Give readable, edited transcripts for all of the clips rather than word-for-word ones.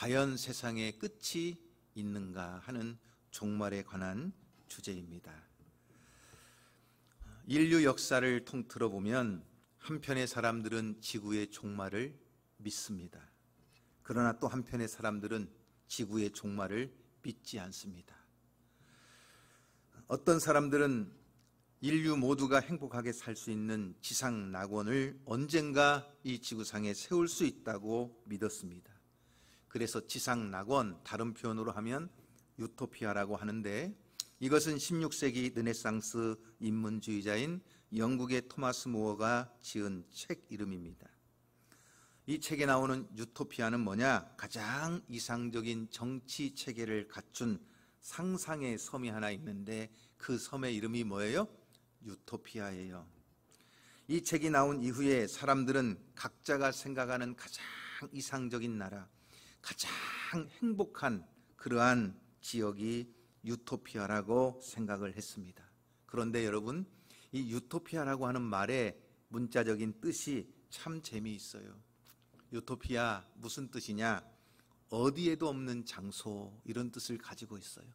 과연 세상에 끝이 있는가 하는 종말에 관한 주제입니다. 인류 역사를 통틀어 보면 한편의 사람들은 지구의 종말을 믿습니다. 그러나 또 한편의 사람들은 지구의 종말을 믿지 않습니다. 어떤 사람들은 인류 모두가 행복하게 살 수 있는 지상 낙원을 언젠가 이 지구상에 세울 수 있다고 믿었습니다. 그래서 지상 낙원, 다른 표현으로 하면 유토피아라고 하는데, 이것은 16세기 르네상스 인문주의자인 영국의 토마스 모어가 지은 책 이름입니다. 이 책에 나오는 유토피아는 뭐냐? 가장 이상적인 정치 체계를 갖춘 상상의 섬이 하나 있는데 그 섬의 이름이 뭐예요? 유토피아예요. 이 책이 나온 이후에 사람들은 각자가 생각하는 가장 이상적인 나라, 가장 행복한 그러한 지역이 유토피아라고 생각을 했습니다. 그런데 여러분, 이 유토피아라고 하는 말의 문자적인 뜻이 참 재미있어요. 유토피아 무슨 뜻이냐? 어디에도 없는 장소, 이런 뜻을 가지고 있어요.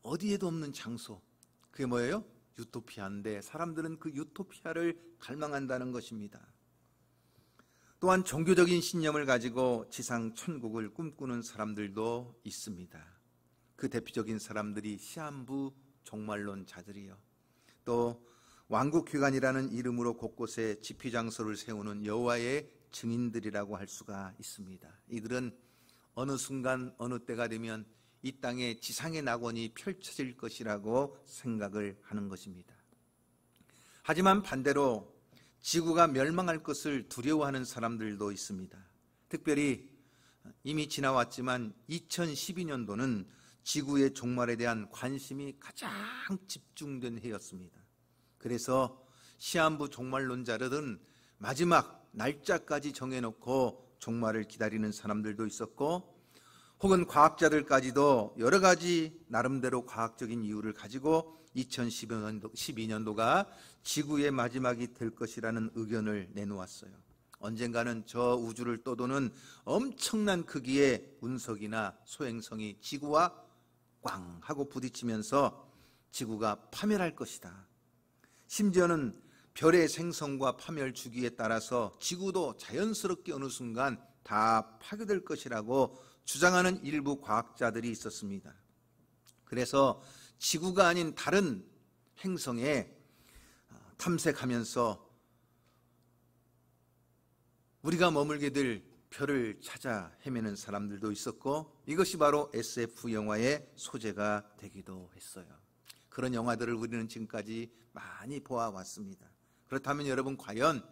어디에도 없는 장소, 그게 뭐예요? 유토피아인데 사람들은 그 유토피아를 갈망한다는 것입니다. 또한 종교적인 신념을 가지고 지상 천국을 꿈꾸는 사람들도 있습니다. 그 대표적인 사람들이 시한부 종말론자들이요, 또 왕국휘관이라는 이름으로 곳곳에 집회장소를 세우는 여호와의 증인들이라고 할 수가 있습니다. 이들은 어느 순간 어느 때가 되면 이 땅에 지상의 낙원이 펼쳐질 것이라고 생각을 하는 것입니다. 하지만 반대로 지구가 멸망할 것을 두려워하는 사람들도 있습니다. 특별히 이미 지나왔지만 2012년도는 지구의 종말에 대한 관심이 가장 집중된 해였습니다. 그래서 시한부 종말론자들은 마지막 날짜까지 정해놓고 종말을 기다리는 사람들도 있었고, 혹은 과학자들까지도 여러 가지 나름대로 과학적인 이유를 가지고 2012년도가 지구의 마지막이 될 것이라는 의견을 내놓았어요. 언젠가는 저 우주를 떠도는 엄청난 크기의 운석이나 소행성이 지구와 꽝 하고 부딪히면서 지구가 파멸할 것이다. 심지어는 별의 생성과 파멸 주기에 따라서 지구도 자연스럽게 어느 순간 다 파괴될 것이라고 주장하는 일부 과학자들이 있었습니다. 그래서 지구가 아닌 다른 행성에 탐색하면서 우리가 머물게 될 별을 찾아 헤매는 사람들도 있었고, 이것이 바로 SF 영화의 소재가 되기도 했어요. 그런 영화들을 우리는 지금까지 많이 보아왔습니다. 그렇다면 여러분, 과연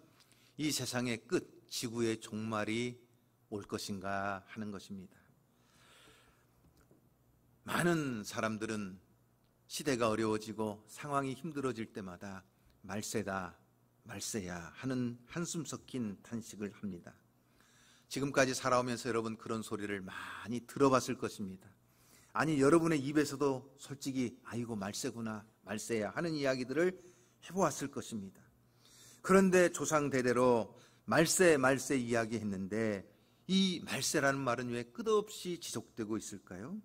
이 세상의 끝, 지구의 종말이 올 것인가 하는 것입니다. 많은 사람들은 시대가 어려워지고 상황이 힘들어질 때마다 말세다, 말세야 하는 한숨 섞인 탄식을 합니다. 지금까지 살아오면서 여러분 그런 소리를 많이 들어봤을 것입니다. 아니, 여러분의 입에서도 솔직히 아이고 말세구나, 말세야 하는 이야기들을 해보았을 것입니다. 그런데 조상 대대로 말세 말세 이야기했는데 이 말세라는 말은 왜 끝없이 지속되고 있을까요?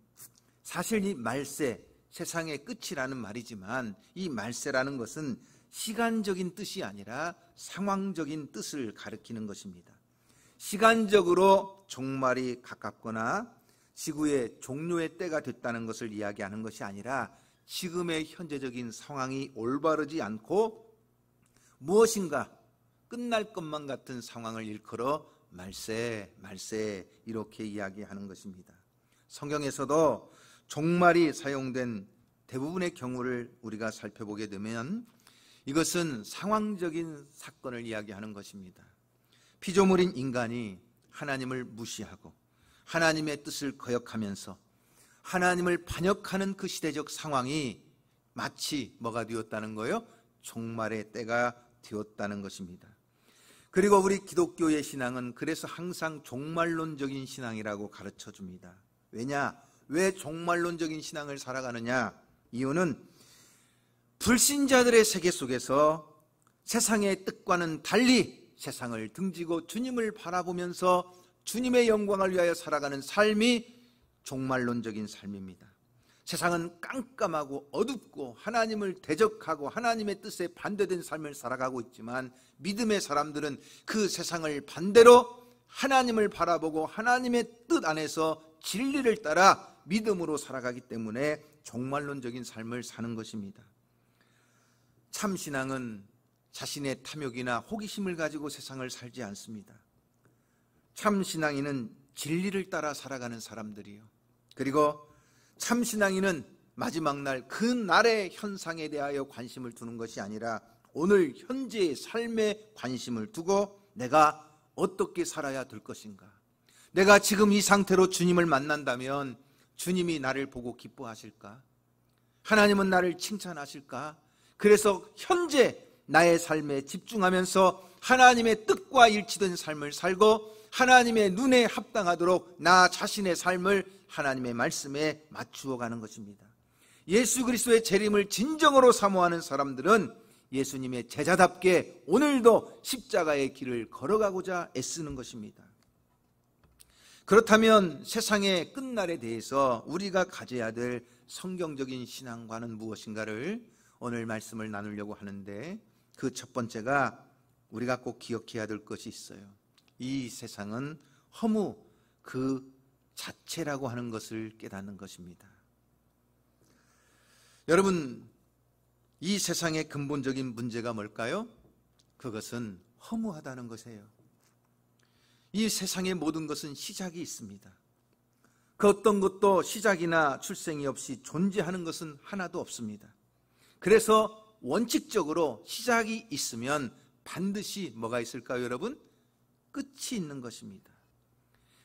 사실 이 말세, 세상의 끝이라는 말이지만 이 말세라는 것은 시간적인 뜻이 아니라 상황적인 뜻을 가리키는 것입니다. 시간적으로 종말이 가깝거나 지구의 종료의 때가 됐다는 것을 이야기하는 것이 아니라 지금의 현재적인 상황이 올바르지 않고 무엇인가 끝날 것만 같은 상황을 일컬어 말세, 말세 이렇게 이야기하는 것입니다. 성경에서도 종말이 사용된 대부분의 경우를 우리가 살펴보게 되면 이것은 상황적인 사건을 이야기하는 것입니다. 피조물인 인간이 하나님을 무시하고 하나님의 뜻을 거역하면서 하나님을 반역하는 그 시대적 상황이 마치 뭐가 되었다는 거예요? 종말의 때가 되었다는 것입니다. 그리고 우리 기독교의 신앙은 그래서 항상 종말론적인 신앙이라고 가르쳐 줍니다. 왜냐? 왜 종말론적인 신앙을 살아가느냐? 이유는 불신자들의 세계 속에서 세상의 뜻과는 달리 세상을 등지고 주님을 바라보면서 주님의 영광을 위하여 살아가는 삶이 종말론적인 삶입니다. 세상은 깜깜하고 어둡고 하나님을 대적하고 하나님의 뜻에 반대된 삶을 살아가고 있지만 믿음의 사람들은 그 세상을 반대로 하나님을 바라보고 하나님의 뜻 안에서 진리를 따라 믿음으로 살아가기 때문에 종말론적인 삶을 사는 것입니다. 참신앙은 자신의 탐욕이나 호기심을 가지고 세상을 살지 않습니다. 참신앙인은 진리를 따라 살아가는 사람들이요, 그리고 참신앙인은 마지막 날 그 날의 현상에 대하여 관심을 두는 것이 아니라 오늘 현재의 삶에 관심을 두고 내가 어떻게 살아야 될 것인가, 내가 지금 이 상태로 주님을 만난다면 주님이 나를 보고 기뻐하실까, 하나님은 나를 칭찬하실까. 그래서 현재 나의 삶에 집중하면서 하나님의 뜻과 일치된 삶을 살고 하나님의 눈에 합당하도록 나 자신의 삶을 하나님의 말씀에 맞추어 가는 것입니다. 예수 그리스도의 재림을 진정으로 사모하는 사람들은 예수님의 제자답게 오늘도 십자가의 길을 걸어가고자 애쓰는 것입니다. 그렇다면 세상의 끝날에 대해서 우리가 가져야 될 성경적인 신앙과는 무엇인가를 오늘 말씀을 나누려고 하는데, 그 첫 번째가 우리가 꼭 기억해야 될 것이 있어요. 이 세상은 허무 그 자체라고 하는 것을 깨닫는 것입니다. 여러분, 이 세상의 근본적인 문제가 뭘까요? 그것은 허무하다는 것이에요. 이 세상의 모든 것은 시작이 있습니다. 그 어떤 것도 시작이나 출생이 없이 존재하는 것은 하나도 없습니다. 그래서 원칙적으로 시작이 있으면 반드시 뭐가 있을까요, 여러분? 끝이 있는 것입니다.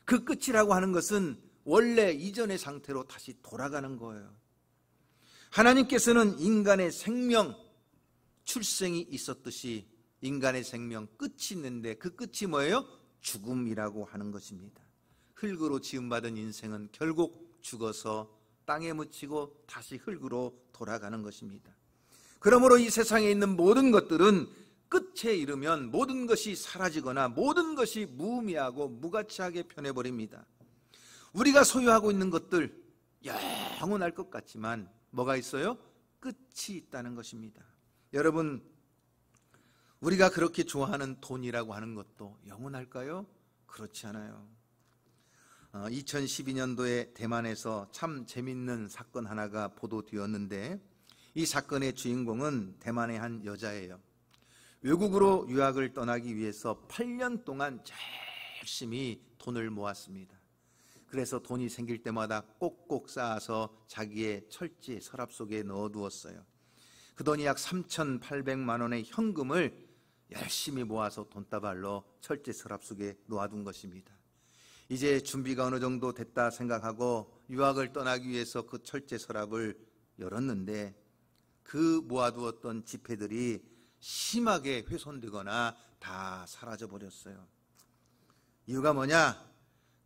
그 끝이라고 하는 것은 원래 이전의 상태로 다시 돌아가는 거예요. 하나님께서는 인간의 생명, 출생이 있었듯이 인간의 생명 끝이 있는데 그 끝이 뭐예요? 죽음이라고 하는 것입니다. 흙으로 지음받은 인생은 결국 죽어서 땅에 묻히고 다시 흙으로 돌아가는 것입니다. 그러므로 이 세상에 있는 모든 것들은 끝에 이르면 모든 것이 사라지거나 모든 것이 무의미하고 무가치하게 변해버립니다. 우리가 소유하고 있는 것들 영원할 것 같지만 뭐가 있어요? 끝이 있다는 것입니다. 여러분, 우리가 그렇게 좋아하는 돈이라고 하는 것도 영원할까요? 그렇지 않아요. 2012년도에 대만에서 참 재밌는 사건 하나가 보도되었는데, 이 사건의 주인공은 대만의 한 여자예요. 외국으로 유학을 떠나기 위해서 8년 동안 열심히 돈을 모았습니다. 그래서 돈이 생길 때마다 꼭꼭 쌓아서 자기의 철제 서랍 속에 넣어두었어요. 그 돈이 약 3,800만 원의 현금을 열심히 모아서 돈다발로 철제 서랍 속에 놓아둔 것입니다. 이제 준비가 어느 정도 됐다 생각하고 유학을 떠나기 위해서 그 철제 서랍을 열었는데 그 모아두었던 지폐들이 심하게 훼손되거나 다 사라져버렸어요. 이유가 뭐냐?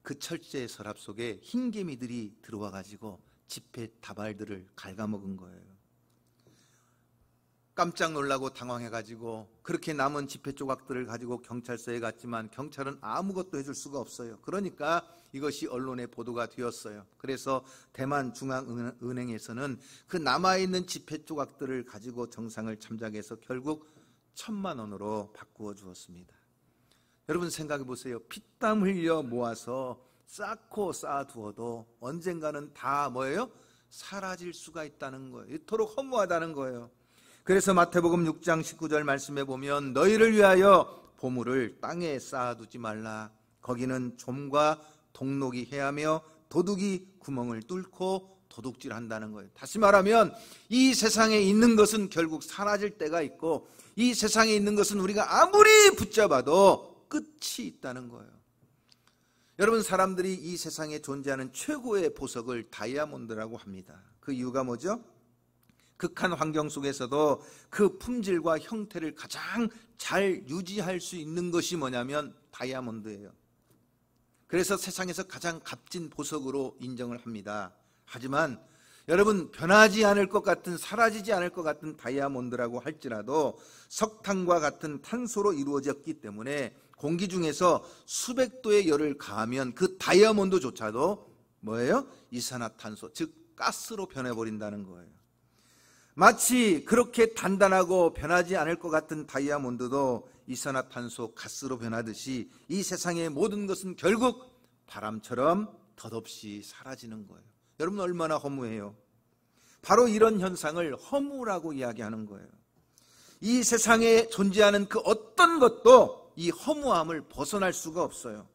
그 철제 서랍 속에 흰개미들이 들어와 가지고 지폐 다발들을 갉아먹은 거예요. 깜짝 놀라고 당황해가지고 그렇게 남은 지폐 조각들을 가지고 경찰서에 갔지만 경찰은 아무것도 해줄 수가 없어요. 그러니까 이것이 언론에 보도가 되었어요. 그래서 대만 중앙은행에서는 그 남아있는 지폐 조각들을 가지고 정상을 참작해서 결국 1,000만 원으로 바꾸어 주었습니다. 여러분 생각해 보세요. 피땀 흘려 모아서 쌓고 쌓아두어도 언젠가는 다 뭐예요? 사라질 수가 있다는 거예요. 이토록 허무하다는 거예요. 그래서 마태복음 6장 19절 말씀에 보면 너희를 위하여 보물을 땅에 쌓아두지 말라. 거기는 좀과 동록이 해하며 도둑이 구멍을 뚫고 도둑질한다는 거예요. 다시 말하면 이 세상에 있는 것은 결국 사라질 때가 있고 이 세상에 있는 것은 우리가 아무리 붙잡아도 끝이 있다는 거예요. 여러분, 사람들이 이 세상에 존재하는 최고의 보석을 다이아몬드라고 합니다. 그 이유가 뭐죠? 극한 환경 속에서도 그 품질과 형태를 가장 잘 유지할 수 있는 것이 뭐냐면 다이아몬드예요. 그래서 세상에서 가장 값진 보석으로 인정을 합니다. 하지만 여러분, 변하지 않을 것 같은, 사라지지 않을 것 같은 다이아몬드라고 할지라도 석탄과 같은 탄소로 이루어졌기 때문에 공기 중에서 수백 도의 열을 가하면 그 다이아몬드조차도 뭐예요? 이산화탄소, 즉 가스로 변해버린다는 거예요. 마치 그렇게 단단하고 변하지 않을 것 같은 다이아몬드도 이산화탄소, 가스로 변하듯이 이 세상의 모든 것은 결국 바람처럼 덧없이 사라지는 거예요. 여러분 얼마나 허무해요. 바로 이런 현상을 허무라고 이야기하는 거예요. 이 세상에 존재하는 그 어떤 것도 이 허무함을 벗어날 수가 없어요.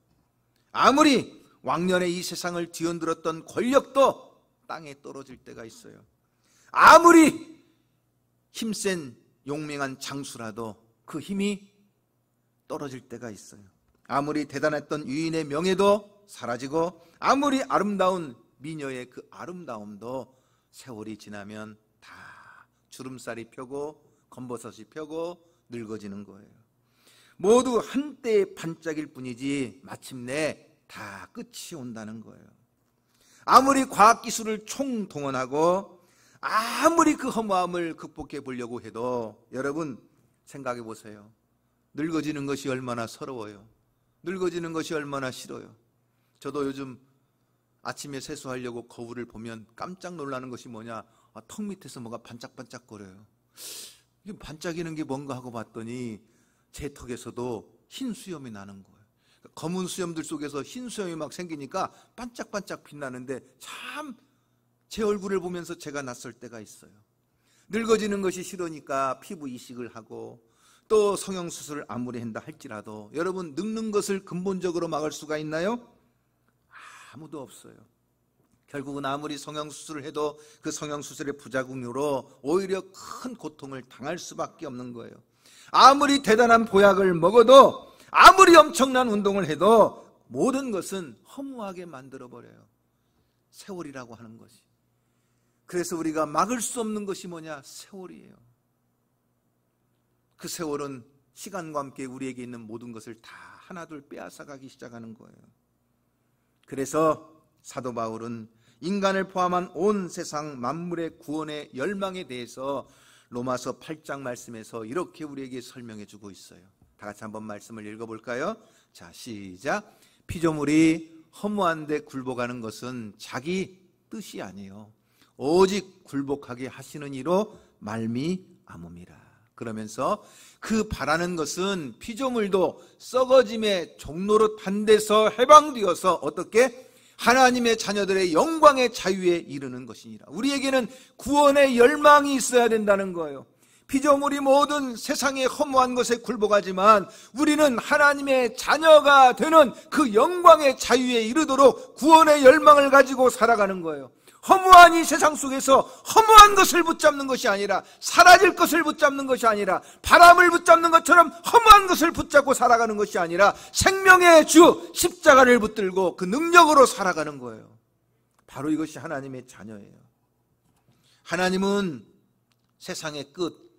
아무리 왕년에 이 세상을 뒤흔들었던 권력도 땅에 떨어질 때가 있어요. 아무리 힘센 용맹한 장수라도 그 힘이 떨어질 때가 있어요. 아무리 대단했던 유인의 명예도 사라지고, 아무리 아름다운 미녀의 그 아름다움도 세월이 지나면 다 주름살이 펴고 검버섯이 펴고 늙어지는 거예요. 모두 한때의 반짝일 뿐이지 마침내 다 끝이 온다는 거예요. 아무리 과학기술을 총동원하고 아무리 그 허무함을 극복해 보려고 해도 여러분 생각해 보세요. 늙어지는 것이 얼마나 서러워요. 늙어지는 것이 얼마나 싫어요. 저도 요즘 아침에 세수하려고 거울을 보면 깜짝 놀라는 것이 뭐냐, 턱 밑에서 뭐가 반짝반짝거려요. 이게 반짝이는 게 뭔가 하고 봤더니 제 턱에서도 흰 수염이 나는 거예요. 검은 수염들 속에서 흰 수염이 막 생기니까 반짝반짝 빛나는데 참 제 얼굴을 보면서 제가 낯설 때가 있어요. 늙어지는 것이 싫으니까 피부 이식을 하고 또 성형수술을 아무리 한다 할지라도 여러분 늙는 것을 근본적으로 막을 수가 있나요? 아무도 없어요. 결국은 아무리 성형수술을 해도 그 성형수술의 부작용으로 오히려 큰 고통을 당할 수밖에 없는 거예요. 아무리 대단한 보약을 먹어도 아무리 엄청난 운동을 해도 모든 것은 허무하게 만들어버려요. 세월이라고 하는 것이. 그래서 우리가 막을 수 없는 것이 뭐냐? 세월이에요. 그 세월은 시간과 함께 우리에게 있는 모든 것을 다 하나둘 빼앗아가기 시작하는 거예요. 그래서 사도 바울은 인간을 포함한 온 세상 만물의 구원의 열망에 대해서 로마서 8장 말씀에서 이렇게 우리에게 설명해 주고 있어요. 다 같이 한번 말씀을 읽어볼까요? 자, 시작. 피조물이 허무한데 굴복하는 것은 자기 뜻이 아니에요. 오직 굴복하게 하시는 이로 말미암음이라. 그러면서 그 바라는 것은 피조물도 썩어짐의 종노릇 한 데서 해방되어서 어떻게? 하나님의 자녀들의 영광의 자유에 이르는 것이니라. 우리에게는 구원의 열망이 있어야 된다는 거예요. 피조물이 모든 세상의 허무한 것에 굴복하지만 우리는 하나님의 자녀가 되는 그 영광의 자유에 이르도록 구원의 열망을 가지고 살아가는 거예요. 허무한 이 세상 속에서 허무한 것을 붙잡는 것이 아니라, 사라질 것을 붙잡는 것이 아니라, 바람을 붙잡는 것처럼 허무한 것을 붙잡고 살아가는 것이 아니라 생명의 주 십자가를 붙들고 그 능력으로 살아가는 거예요. 바로 이것이 하나님의 자녀예요. 하나님은 세상의 끝,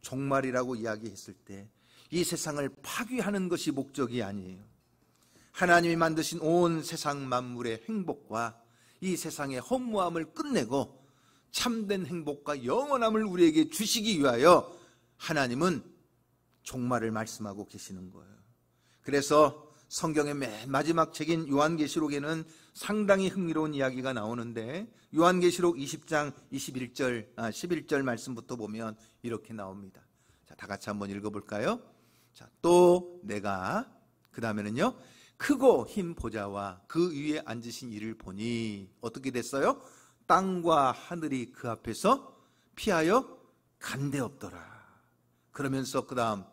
종말이라고 이야기했을 때 이 세상을 파괴하는 것이 목적이 아니에요. 하나님이 만드신 온 세상 만물의 행복과 이 세상의 허무함을 끝내고 참된 행복과 영원함을 우리에게 주시기 위하여 하나님은 종말을 말씀하고 계시는 거예요. 그래서 성경의 맨 마지막 책인 요한계시록에는 상당히 흥미로운 이야기가 나오는데, 요한계시록 20장 11절 말씀부터 보면 이렇게 나옵니다. 자, 다 같이 한번 읽어볼까요? 자, 또 내가, 그 다음에는요, 크고 흰 보좌와 그 위에 앉으신 이를 보니 어떻게 됐어요? 땅과 하늘이 그 앞에서 피하여 간데없더라. 그러면서 그 다음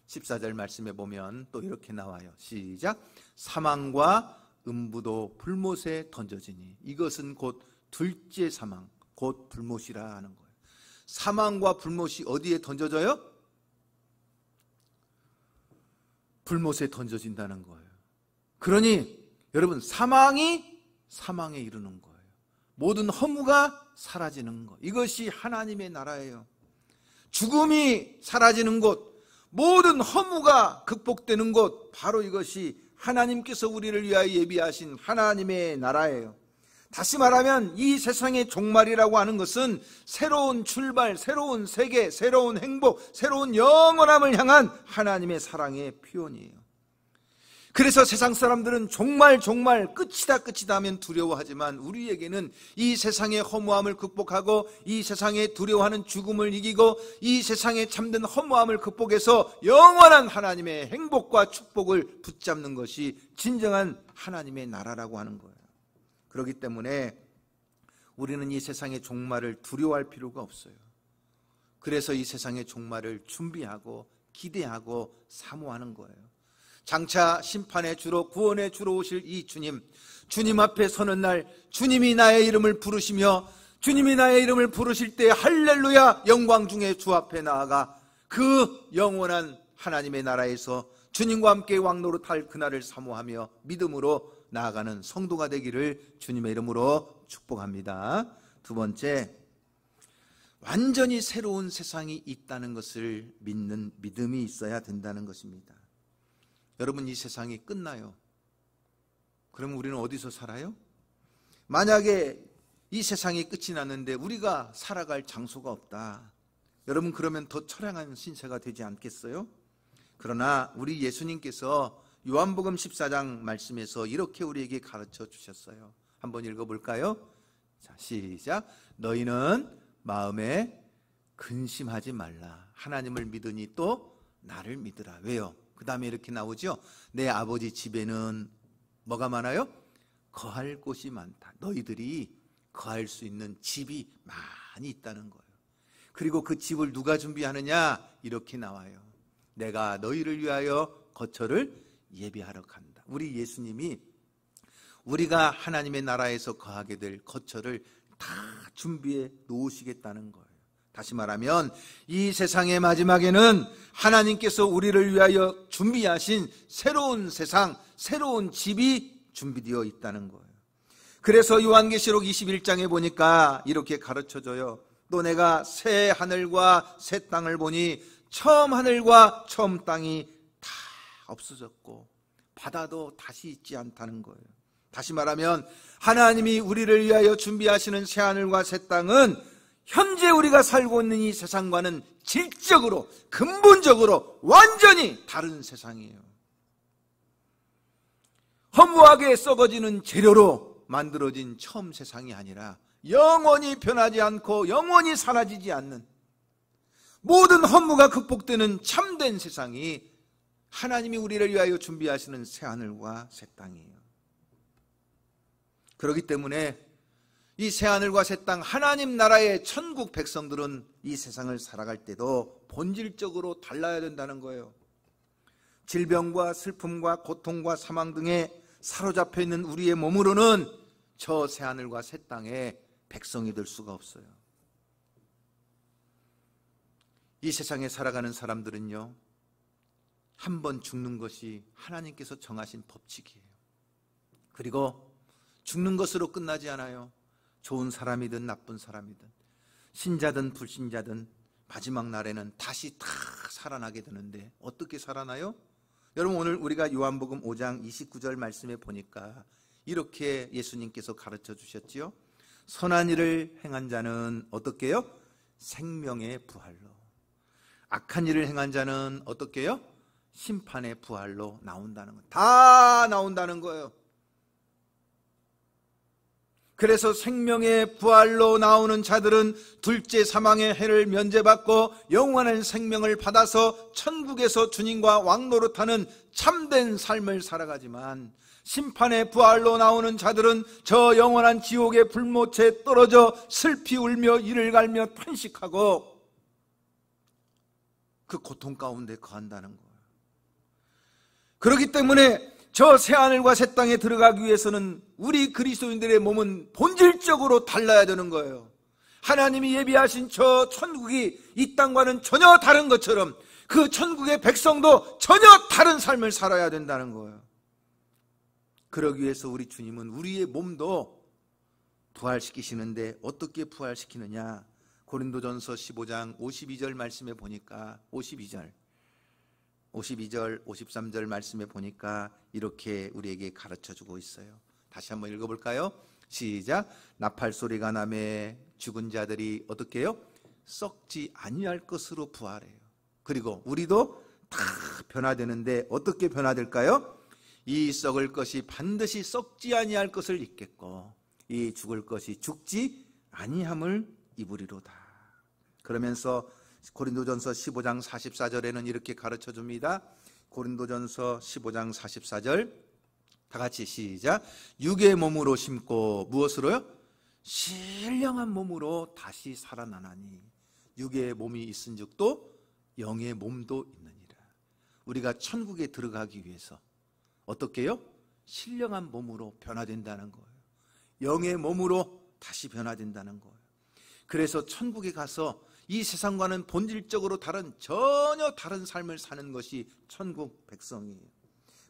14절 말씀에 보면 또 이렇게 나와요. 시작. 사망과 음부도 불못에 던져지니 이것은 곧 둘째 사망, 곧 불못이라 하는 거예요. 사망과 불못이 어디에 던져져요? 불못에 던져진다는 거예요. 그러니 여러분, 사망에 이르는 거예요. 모든 허무가 사라지는 것, 이것이 하나님의 나라예요. 죽음이 사라지는 곳, 모든 허무가 극복되는 곳, 바로 이것이 하나님께서 우리를 위하여 예비하신 하나님의 나라예요. 다시 말하면 이 세상의 종말이라고 하는 것은 새로운 출발, 새로운 세계, 새로운 행복, 새로운 영원함을 향한 하나님의 사랑의 표현이에요. 그래서 세상 사람들은 종말 끝이다 하면 두려워하지만 우리에게는 이 세상의 허무함을 극복하고 이 세상에 두려워하는 죽음을 이기고 이 세상의 참된 허무함을 극복해서 영원한 하나님의 행복과 축복을 붙잡는 것이 진정한 하나님의 나라라고 하는 거예요. 그렇기 때문에 우리는 이 세상의 종말을 두려워할 필요가 없어요. 그래서 이 세상의 종말을 준비하고 기대하고 사모하는 거예요. 장차 심판의 주로 구원의 주로 오실 이 주님 앞에 서는 날 주님이 나의 이름을 부르시며 주님이 나의 이름을 부르실 때 할렐루야 영광 중에 주 앞에 나아가 그 영원한 하나님의 나라에서 주님과 함께 왕노릇할 그날을 사모하며 믿음으로 나아가는 성도가 되기를 주님의 이름으로 축복합니다. 두 번째, 완전히 새로운 세상이 있다는 것을 믿는 믿음이 있어야 된다는 것입니다. 여러분, 이 세상이 끝나요. 그럼 우리는 어디서 살아요? 만약에 이 세상이 끝이 났는데 우리가 살아갈 장소가 없다. 여러분, 그러면 더 처량한 신세가 되지 않겠어요? 그러나 우리 예수님께서 요한복음 14장 말씀에서 이렇게 우리에게 가르쳐 주셨어요. 한번 읽어볼까요? 자, 시작. 너희는 마음에 근심하지 말라. 하나님을 믿으니 또 나를 믿으라. 왜요? 그 다음에 이렇게 나오죠. 내 아버지 집에는 뭐가 많아요? 거할 곳이 많다. 너희들이 거할 수 있는 집이 많이 있다는 거예요. 그리고 그 집을 누가 준비하느냐? 이렇게 나와요. 내가 너희를 위하여 거처를 예비하러 간다. 우리 예수님이 우리가 하나님의 나라에서 거하게 될 거처를 다 준비해 놓으시겠다는 거예요. 다시 말하면 이 세상의 마지막에는 하나님께서 우리를 위하여 준비하신 새로운 세상, 새로운 집이 준비되어 있다는 거예요. 그래서 요한계시록 21장에 보니까 이렇게 가르쳐줘요. 또 내가 새 하늘과 새 땅을 보니 처음 하늘과 처음 땅이 다 없어졌고 바다도 다시 있지 않다는 거예요. 다시 말하면 하나님이 우리를 위하여 준비하시는 새 하늘과 새 땅은 현재 우리가 살고 있는 이 세상과는 질적으로, 근본적으로 완전히 다른 세상이에요. 허무하게 썩어지는 재료로 만들어진 처음 세상이 아니라 영원히 변하지 않고 영원히 사라지지 않는 모든 허무가 극복되는 참된 세상이 하나님이 우리를 위하여 준비하시는 새 하늘과 새 땅이에요. 그렇기 때문에 이 새하늘과 새 땅, 하나님 나라의 천국 백성들은 이 세상을 살아갈 때도 본질적으로 달라야 된다는 거예요. 질병과 슬픔과 고통과 사망 등에 사로잡혀 있는 우리의 몸으로는 저 새하늘과 새 땅의 백성이 될 수가 없어요. 이 세상에 살아가는 사람들은요, 한 번 죽는 것이 하나님께서 정하신 법칙이에요. 그리고 죽는 것으로 끝나지 않아요. 좋은 사람이든 나쁜 사람이든 신자든 불신자든 마지막 날에는 다시 다 살아나게 되는데 어떻게 살아나요? 여러분, 오늘 우리가 요한복음 5장 29절 말씀에 보니까 이렇게 예수님께서 가르쳐 주셨지요. 선한 일을 행한 자는 어떻게 해요? 생명의 부활로. 악한 일을 행한 자는 어떻게 해요? 심판의 부활로 나온다는 거예요. 다 나온다는 거예요. 그래서 생명의 부활로 나오는 자들은 둘째 사망의 해를 면제받고 영원한 생명을 받아서 천국에서 주님과 왕노릇하는 참된 삶을 살아가지만, 심판의 부활로 나오는 자들은 저 영원한 지옥의 불못에 떨어져 슬피 울며 이를 갈며 탄식하고 그 고통 가운데 거한다는 거예요. 그렇기 때문에 저 새하늘과 새 땅에 들어가기 위해서는 우리 그리스도인들의 몸은 본질적으로 달라야 되는 거예요. 하나님이 예비하신 저 천국이 이 땅과는 전혀 다른 것처럼 그 천국의 백성도 전혀 다른 삶을 살아야 된다는 거예요. 그러기 위해서 우리 주님은 우리의 몸도 부활시키시는데 어떻게 부활시키느냐? 고린도전서 15장 52절 말씀에 보니까 52절, 53절 말씀에 보니까 이렇게 우리에게 가르쳐주고 있어요. 다시 한번 읽어볼까요? 시작. 나팔 소리가 나매 죽은 자들이 어떻게 해요? 썩지 아니할 것으로 부활해요. 그리고 우리도 다 변화되는데 어떻게 변화될까요? 이 썩을 것이 반드시 썩지 아니할 것을 입겠고 이 죽을 것이 죽지 아니함을 입으리로다. 그러면서 고린도전서 15장 44절에는 이렇게 가르쳐 줍니다. 고린도전서 15장 44절 다 같이 시작. 육의 몸으로 심고 무엇으로요? 신령한 몸으로 다시 살아나나니 육의 몸이 있은즉도 영의 몸도 있느니라. 우리가 천국에 들어가기 위해서 어떻게 해요? 신령한 몸으로 변화된다는 거예요. 영의 몸으로 다시 변화된다는 거예요. 그래서 천국에 가서 이 세상과는 본질적으로 다른 전혀 다른 삶을 사는 것이 천국 백성이에요.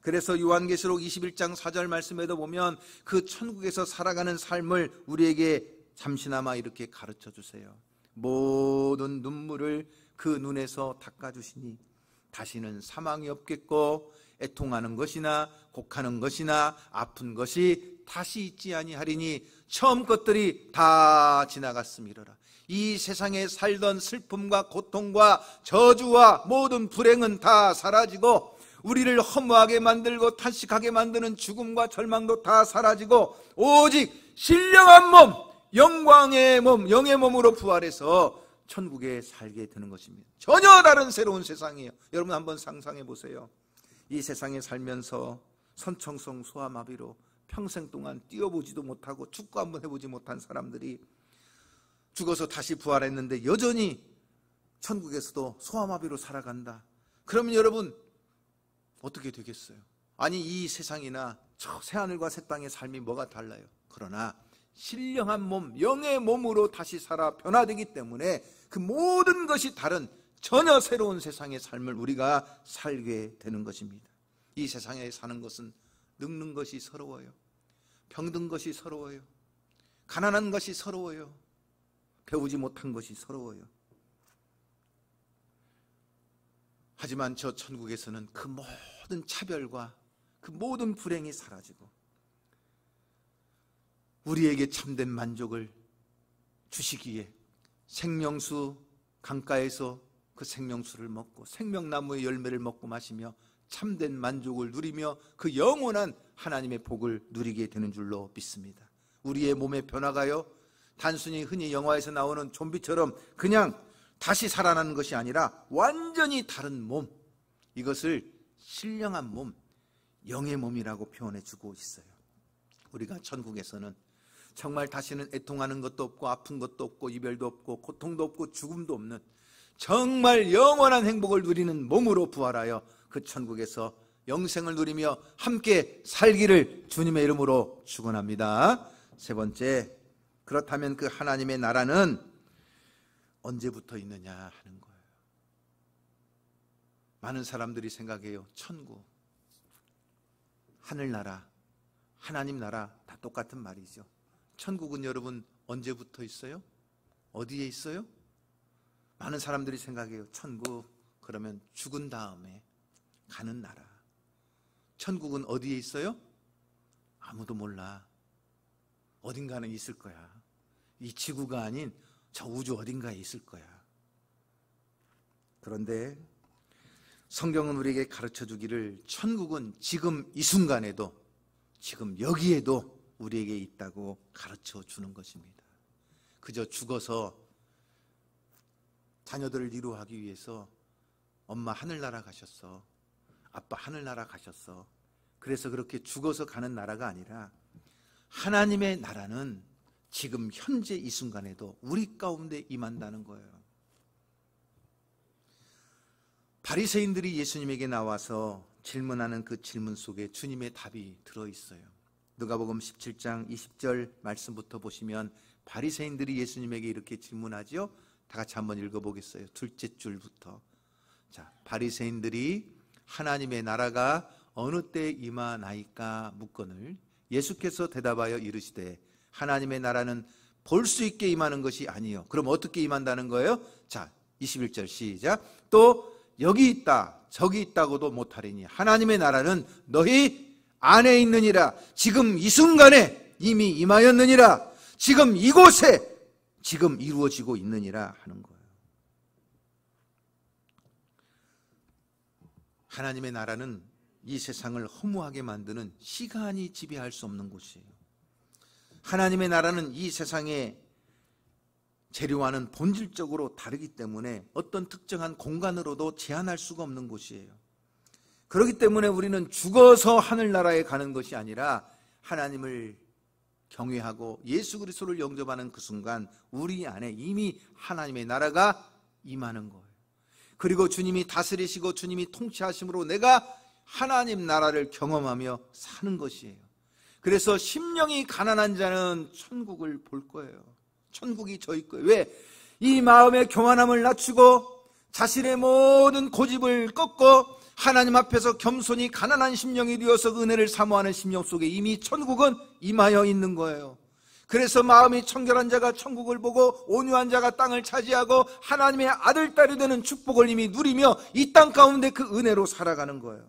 그래서 요한계시록 21장 4절 말씀에도 보면 그 천국에서 살아가는 삶을 우리에게 잠시나마 이렇게 가르쳐 주세요. 모든 눈물을 그 눈에서 닦아주시니 다시는 사망이 없겠고 애통하는 것이나 곡하는 것이나 아픈 것이 다시 있지 아니하리니 처음 것들이 다 지나갔음이로라. 이 세상에 살던 슬픔과 고통과 저주와 모든 불행은 다 사라지고 우리를 허무하게 만들고 탄식하게 만드는 죽음과 절망도 다 사라지고 오직 신령한 몸, 영광의 몸, 영의 몸으로 부활해서 천국에 살게 되는 것입니다. 전혀 다른 새로운 세상이에요. 여러분 한번 상상해 보세요. 이 세상에 살면서 선천성 소아마비로 평생 동안 뛰어보지도 못하고 축구 한번 해보지 못한 사람들이 죽어서 다시 부활했는데 여전히 천국에서도 소아마비로 살아간다. 그러면 여러분 어떻게 되겠어요? 아니 이 세상이나 저 새하늘과 새 땅의 삶이 뭐가 달라요? 그러나 신령한 몸, 영의 몸으로 다시 살아 변화되기 때문에 그 모든 것이 다른 전혀 새로운 세상의 삶을 우리가 살게 되는 것입니다. 이 세상에 사는 것은 늙는 것이 서러워요. 병든 것이 서러워요. 가난한 것이 서러워요. 배우지 못한 것이 서러워요. 하지만 저 천국에서는 그 모든 차별과 그 모든 불행이 사라지고 우리에게 참된 만족을 주시기에 생명수 강가에서 그 생명수를 먹고 생명나무의 열매를 먹고 마시며 참된 만족을 누리며 그 영원한 하나님의 복을 누리게 되는 줄로 믿습니다. 우리의 몸의 변화가요 단순히 흔히 영화에서 나오는 좀비처럼 그냥 다시 살아나는 것이 아니라 완전히 다른 몸, 이것을 신령한 몸, 영의 몸이라고 표현해 주고 있어요. 우리가 천국에서는 정말 다시는 애통하는 것도 없고 아픈 것도 없고 이별도 없고 고통도 없고 죽음도 없는 정말 영원한 행복을 누리는 몸으로 부활하여 그 천국에서 영생을 누리며 함께 살기를 주님의 이름으로 축원합니다. 세 번째, 그렇다면 그 하나님의 나라는 언제부터 있느냐 하는 거예요. 많은 사람들이 생각해요. 천국, 하늘나라, 하나님 나라 다 똑같은 말이죠. 천국은 여러분 언제부터 있어요? 어디에 있어요? 많은 사람들이 생각해요. 천국 그러면 죽은 다음에 가는 나라. 천국은 어디에 있어요? 아무도 몰라. 어딘가는 있을 거야. 이 지구가 아닌 저 우주 어딘가에 있을 거야. 그런데 성경은 우리에게 가르쳐 주기를 천국은 지금 이 순간에도 지금 여기에도 우리에게 있다고 가르쳐 주는 것입니다. 그저 죽어서 자녀들을 위로하기 위해서 엄마 하늘나라 가셨어, 아빠 하늘나라 가셨어, 그래서 그렇게 죽어서 가는 나라가 아니라 하나님의 나라는 지금 현재 이 순간에도 우리 가운데 임한다는 거예요. 바리새인들이 예수님에게 나와서 질문하는 그 질문 속에 주님의 답이 들어있어요. 누가복음 17장 20절 말씀부터 보시면 바리새인들이 예수님에게 이렇게 질문하죠. 다 같이 한번 읽어보겠어요. 둘째 줄부터. 자, 바리새인들이 하나님의 나라가 어느 때 임하나이까 묻거늘 예수께서 대답하여 이르시되 하나님의 나라는 볼 수 있게 임하는 것이 아니요. 그럼 어떻게 임한다는 거예요? 자, 21절 시작. 또 여기 있다 저기 있다고도 못하리니 하나님의 나라는 너희 안에 있느니라. 지금 이 순간에 이미 임하였느니라. 지금 이곳에 지금 이루어지고 있느니라 하는 거예요. 하나님의 나라는 이 세상을 허무하게 만드는 시간이 지배할 수 없는 곳이에요. 하나님의 나라는 이 세상의 재료와는 본질적으로 다르기 때문에 어떤 특정한 공간으로도 제한할 수가 없는 곳이에요. 그렇기 때문에 우리는 죽어서 하늘나라에 가는 것이 아니라 하나님을 경외하고 예수 그리스도를 영접하는 그 순간 우리 안에 이미 하나님의 나라가 임하는 거예요. 그리고 주님이 다스리시고 주님이 통치하심으로 내가 하나님 나라를 경험하며 사는 것이에요. 그래서 심령이 가난한 자는 천국을 볼 거예요. 천국이 저희 거예요. 왜? 이 마음의 교만함을 낮추고 자신의 모든 고집을 꺾고 하나님 앞에서 겸손히 가난한 심령이 되어서 은혜를 사모하는 심령 속에 이미 천국은 임하여 있는 거예요. 그래서 마음이 청결한 자가 천국을 보고 온유한 자가 땅을 차지하고 하나님의 아들, 딸이 되는 축복을 이미 누리며 이 땅 가운데 그 은혜로 살아가는 거예요.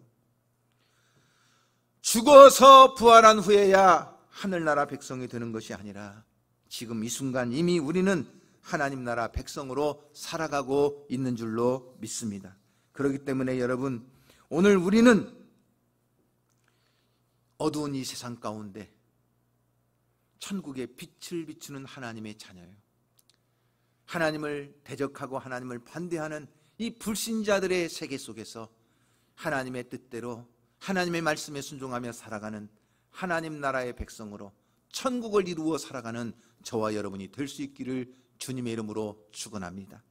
죽어서 부활한 후에야 하늘나라 백성이 되는 것이 아니라 지금 이 순간 이미 우리는 하나님 나라 백성으로 살아가고 있는 줄로 믿습니다. 그렇기 때문에 여러분, 오늘 우리는 어두운 이 세상 가운데 천국의 빛을 비추는 하나님의 자녀예요. 하나님을 대적하고 하나님을 반대하는 이 불신자들의 세계 속에서 하나님의 뜻대로 하나님의 말씀에 순종하며 살아가는 하나님 나라의 백성으로 천국을 이루어 살아가는 저와 여러분이 될 수 있기를 주님의 이름으로 축원합니다.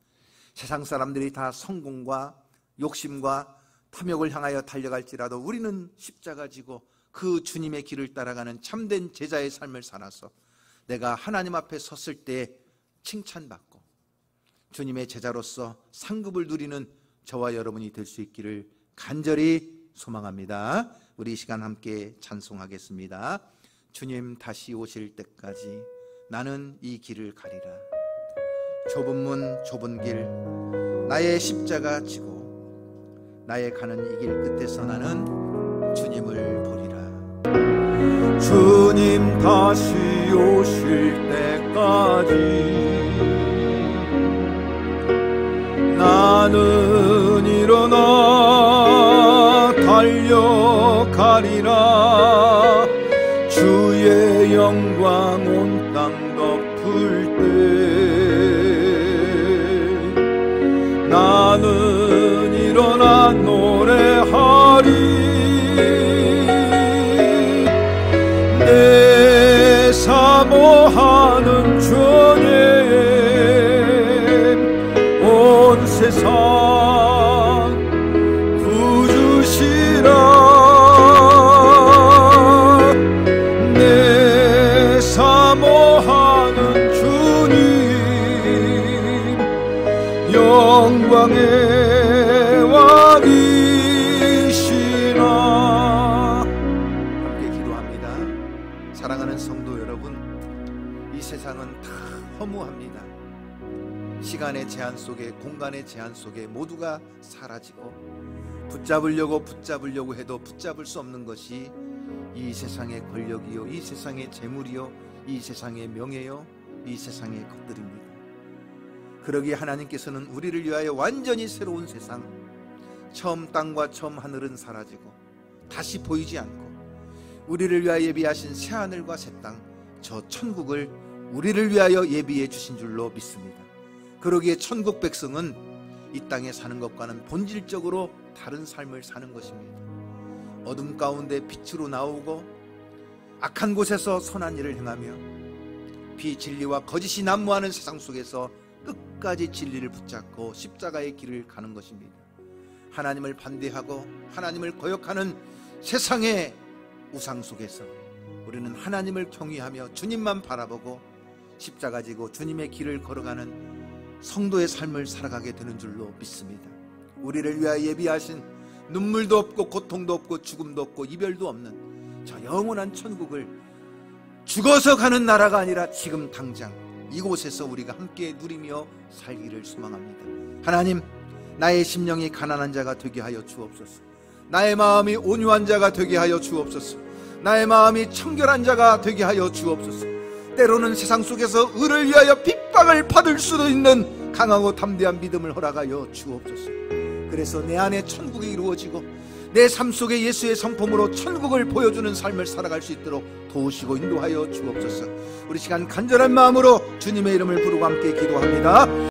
세상 사람들이 다 성공과 욕심과 탐욕을 향하여 달려갈지라도 우리는 십자가 지고 그 주님의 길을 따라가는 참된 제자의 삶을 살아서 내가 하나님 앞에 섰을 때 칭찬받고 주님의 제자로서 상급을 누리는 저와 여러분이 될 수 있기를 간절히 소망합니다. 우리 이 시간 함께 찬송하겠습니다. 주님 다시 오실 때까지 나는 이 길을 가리라. 좁은 문 좁은 길 나의 십자가 지고 나의 가는 이 길 끝에서 나는 주님을 보리라. 주님 다시 오실 때까지 나는 일어나 달려가리라. 주의 영광 온 땅 덮을 때 나는 일어나 노래하리. 내 사모하는 주님 온 세상 구주시라. 내 사모하는 주님 영광의 왕이시라. 함께 기도합니다. 사랑하는 성도 여러분, 이 세상은 다 허무합니다. 시간의 제한 속에, 공간의 제한 속에 모두가 사라지고 붙잡으려고 해도 붙잡을 수 없는 것이 이 세상의 권력이요, 이 세상의 재물이요, 이 세상의 명예요, 이 세상의 것들입니다. 그러기에 하나님께서는 우리를 위하여 완전히 새로운 세상, 처음 땅과 처음 하늘은 사라지고 다시 보이지 않고 우리를 위하여 예비하신 새하늘과 새 땅, 저 천국을 우리를 위하여 예비해 주신 줄로 믿습니다. 그러기에 천국 백성은 이 땅에 사는 것과는 본질적으로 다른 삶을 사는 것입니다. 어둠 가운데 빛으로 나오고 악한 곳에서 선한 일을 행하며 비진리와 거짓이 난무하는 세상 속에서 끝까지 진리를 붙잡고 십자가의 길을 가는 것입니다. 하나님을 반대하고 하나님을 거역하는 세상의 우상 속에서 우리는 하나님을 경외하며 주님만 바라보고 십자가 지고 주님의 길을 걸어가는 성도의 삶을 살아가게 되는 줄로 믿습니다. 우리를 위하여 예비하신 눈물도 없고 고통도 없고 죽음도 없고 이별도 없는 저 영원한 천국을 죽어서 가는 나라가 아니라 지금 당장 이곳에서 우리가 함께 누리며 살기를 소망합니다. 하나님, 나의 심령이 가난한 자가 되게 하여 주옵소서. 나의 마음이 온유한 자가 되게 하여 주옵소서. 나의 마음이 청결한 자가 되게 하여 주옵소서. 때로는 세상 속에서 의를 위하여 핍박을 받을 수도 있는 강하고 담대한 믿음을 허락하여 주옵소서. 그래서 내 안에 천국이 이루어지고 내 삶 속에 예수의 성품으로 천국을 보여주는 삶을 살아갈 수 있도록 도우시고 인도하여 주옵소서. 우리 시간 간절한 마음으로 주님의 이름을 부르고 함께 기도합니다.